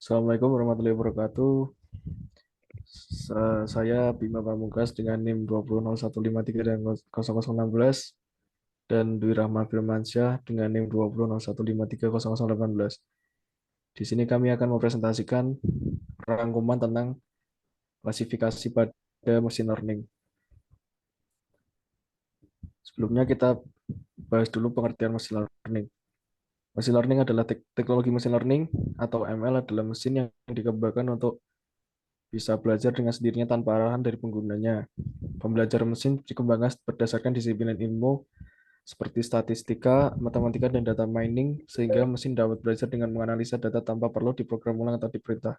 Assalamualaikum warahmatullahi wabarakatuh. Saya Bima Pamungkas dengan NIM 200153 dan 0016 dan Dwi Rahman Firmansyah dengan NIM 200153 0018. Di sini kami akan mempresentasikan rangkuman tentang klasifikasi pada mesin learning. Sebelumnya kita bahas dulu pengertian mesin learning. Mesin learning adalah teknologi mesin learning atau ML adalah mesin yang dikembangkan untuk bisa belajar dengan sendirinya tanpa arahan dari penggunanya. Pembelajaran mesin dikembangkan berdasarkan disiplin ilmu seperti statistika, matematika, dan data mining, sehingga mesin dapat belajar dengan menganalisa data tanpa perlu diprogram ulang atau diperintah.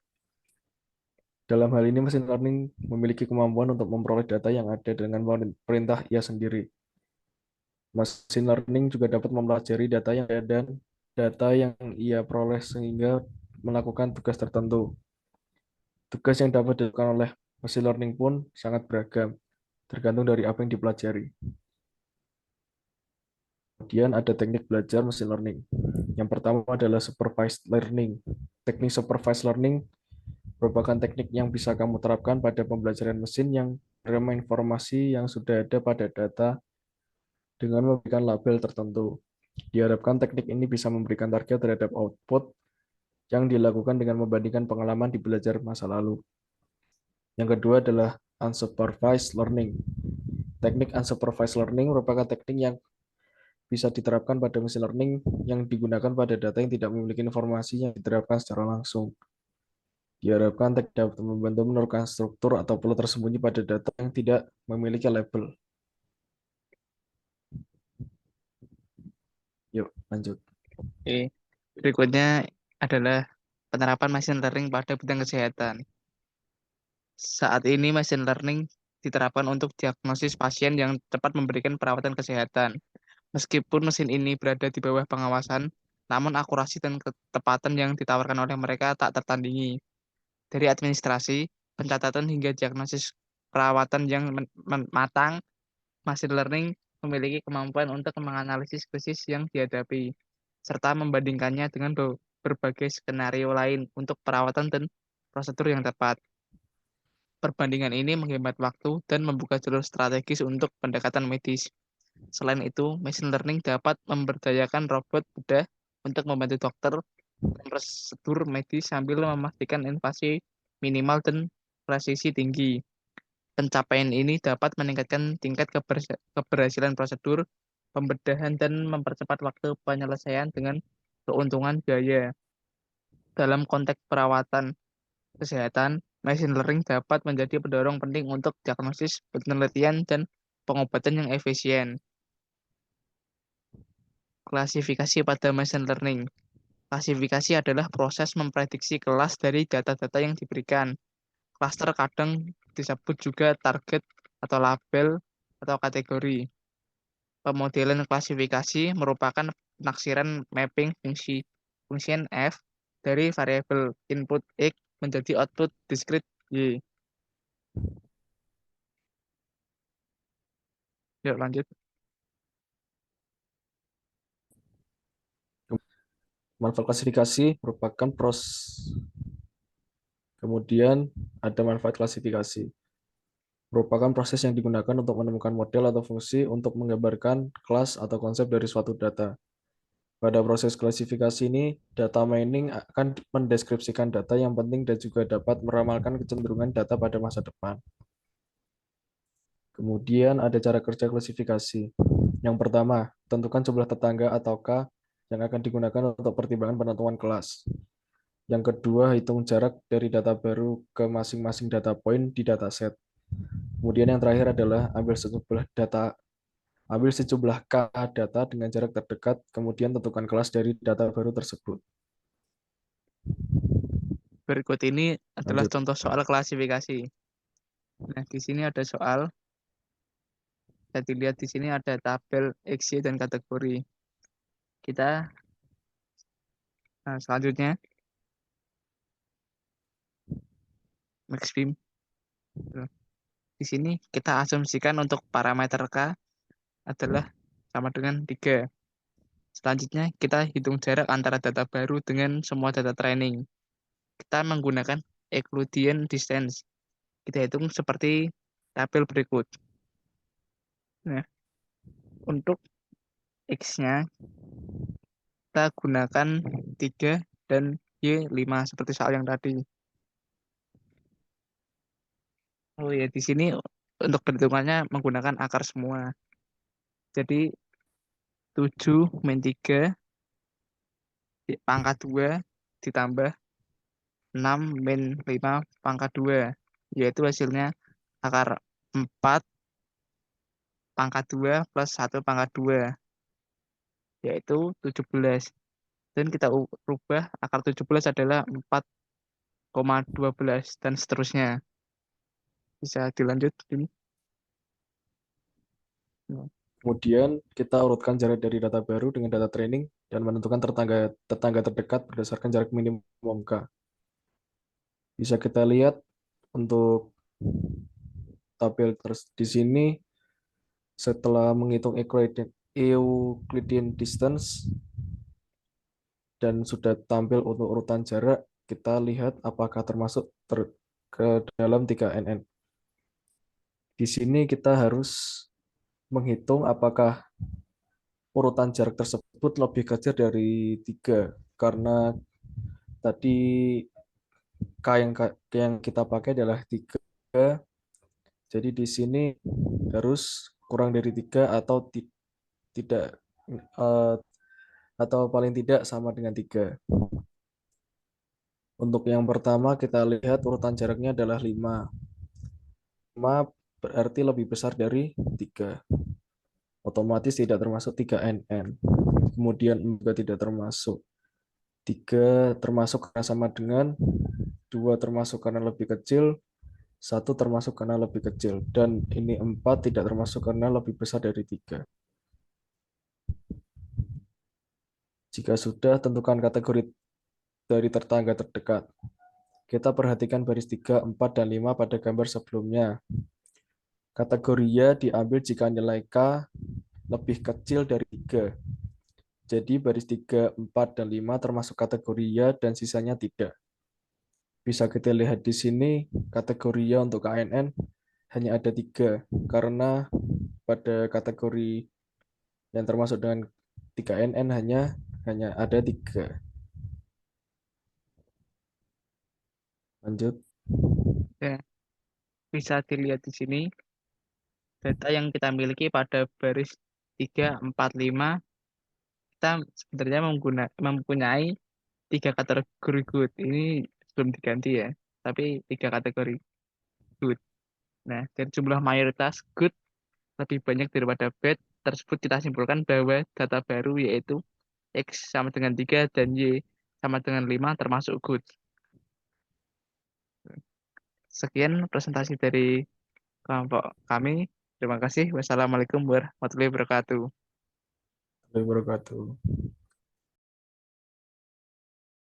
Dalam hal ini, mesin learning memiliki kemampuan untuk memperoleh data yang ada dengan perintah ia sendiri. Mesin learning juga dapat mempelajari data yang ada dan data yang ia peroleh sehingga melakukan tugas tertentu. Tugas yang dapat dilakukan oleh mesin learning pun sangat beragam, tergantung dari apa yang dipelajari. Kemudian ada teknik belajar mesin learning. Yang pertama adalah supervised learning. Teknik supervised learning merupakan teknik yang bisa kamu terapkan pada pembelajaran mesin yang menerima informasi yang sudah ada pada data dengan memberikan label tertentu. Diharapkan teknik ini bisa memberikan target terhadap output yang dilakukan dengan membandingkan pengalaman di belajar masa lalu. Yang kedua adalah unsupervised learning. Teknik unsupervised learning merupakan teknik yang bisa diterapkan pada mesin learning yang digunakan pada data yang tidak memiliki informasi yang diterapkan secara langsung. Diharapkan teknik dapat membantu menemukan struktur atau plot tersembunyi pada data yang tidak memiliki label. Yuk, lanjut. Oke. Berikutnya adalah penerapan machine learning pada bidang kesehatan. Saat ini machine learning diterapkan untuk diagnosis pasien yang tepat memberikan perawatan kesehatan. Meskipun mesin ini berada di bawah pengawasan, namun akurasi dan ketepatan yang ditawarkan oleh mereka tak tertandingi. Dari administrasi, pencatatan hingga diagnosis perawatan yang matang, machine learning memiliki kemampuan untuk menganalisis krisis yang dihadapi, serta membandingkannya dengan berbagai skenario lain untuk perawatan dan prosedur yang tepat. Perbandingan ini menghemat waktu dan membuka jalur strategis untuk pendekatan medis. Selain itu, machine learning dapat memberdayakan robot bedah untuk membantu dokter dalam prosedur medis sambil memastikan invasi minimal dan presisi tinggi. Pencapaian ini dapat meningkatkan tingkat keberhasilan prosedur pembedahan dan mempercepat waktu penyelesaian dengan keuntungan biaya. Dalam konteks perawatan kesehatan, machine learning dapat menjadi pendorong penting untuk diagnosis, penelitian, dan pengobatan yang efisien. Klasifikasi pada machine learning. Klasifikasi adalah proses memprediksi kelas dari data-data yang diberikan. Cluster kadang disebut juga target atau label atau kategori. Pemodelan klasifikasi merupakan penaksiran mapping function F dari variabel input X menjadi output discrete Y. Yuk lanjut. Manfaat klasifikasi merupakan kemudian ada manfaat klasifikasi. Merupakan proses yang digunakan untuk menemukan model atau fungsi untuk menggambarkan kelas atau konsep dari suatu data. Pada proses klasifikasi ini, data mining akan mendeskripsikan data yang penting dan juga dapat meramalkan kecenderungan data pada masa depan. Kemudian ada cara kerja klasifikasi. Yang pertama, tentukan jumlah tetangga atau K yang akan digunakan untuk pertimbangan penentuan kelas. Yang kedua, hitung jarak dari data baru ke masing-masing data point di dataset. Kemudian yang terakhir adalah ambil sejumlah K data dengan jarak terdekat, kemudian tentukan kelas dari data baru tersebut. Berikut ini adalah Lanjut. contoh soal klasifikasi. Nah, di sini ada soal. Bisa dilihat di sini ada tabel XY dan kategori. Kita selanjutnya max beam. Di sini kita asumsikan untuk parameter K adalah sama dengan 3. Selanjutnya kita hitung jarak antara data baru dengan semua data training. kita menggunakan Euclidean distance. Kita hitung seperti tabel berikut. Nah, untuk X-nya kita gunakan 3 dan Y 5 seperti soal yang tadi. Oh ya, di sini untuk perhitungannya menggunakan akar semua. Jadi 7 min 3 pangkat 2 ditambah 6 min 5 pangkat 2. Yaitu hasilnya akar 4 pangkat 2 plus 1 pangkat 2. Yaitu 17. Dan kita rubah akar 17 adalah 4,12 dan seterusnya. Bisa dilanjut ini. Kemudian kita urutkan jarak dari data baru dengan data training dan menentukan tetangga terdekat berdasarkan jarak minimum K. Bisa kita lihat untuk tabel di sini setelah menghitung Euclidean distance dan sudah tampil untuk urutan jarak, kita lihat apakah termasuk ke dalam 3NN. Di sini kita harus menghitung apakah urutan jarak tersebut lebih kecil dari 3 karena tadi yang kita pakai adalah 3. Jadi di sini harus kurang dari 3 atau tidak eh, atau paling tidak sama dengan 3. Untuk yang pertama kita lihat urutan jaraknya adalah 5. 5 berarti lebih besar dari 3. Otomatis tidak termasuk 3NN. Kemudian juga tidak termasuk. 3 termasuk karena sama dengan, 2 termasuk karena lebih kecil, 1 termasuk karena lebih kecil. Dan ini 4 tidak termasuk karena lebih besar dari 3. Jika sudah, tentukan kategori dari tetangga terdekat. Kita perhatikan baris 3, 4, dan 5 pada gambar sebelumnya. Kategori Y diambil jika nilai K lebih kecil dari 3. Jadi baris 3, 4, dan 5 termasuk kategori Y dan sisanya tidak. Bisa kita lihat di sini kategori Y untuk KNN hanya ada 3 karena pada kategori yang termasuk dengan 3NN hanya ada 3. Lanjut. Ya, bisa dilihat di sini data yang kita miliki pada baris 3, 4, 5 kita sebenarnya mempunyai 3 kategori good. Ini belum diganti ya, tapi 3 kategori good. Nah, dari jumlah mayoritas good lebih banyak daripada bad, tersebut kita simpulkan bahwa data baru yaitu X sama dengan 3 dan Y sama dengan 5 termasuk good. Sekian presentasi dari kelompok kami. Terima kasih. Wassalamualaikum warahmatullahi wabarakatuh. Wabarakatuh.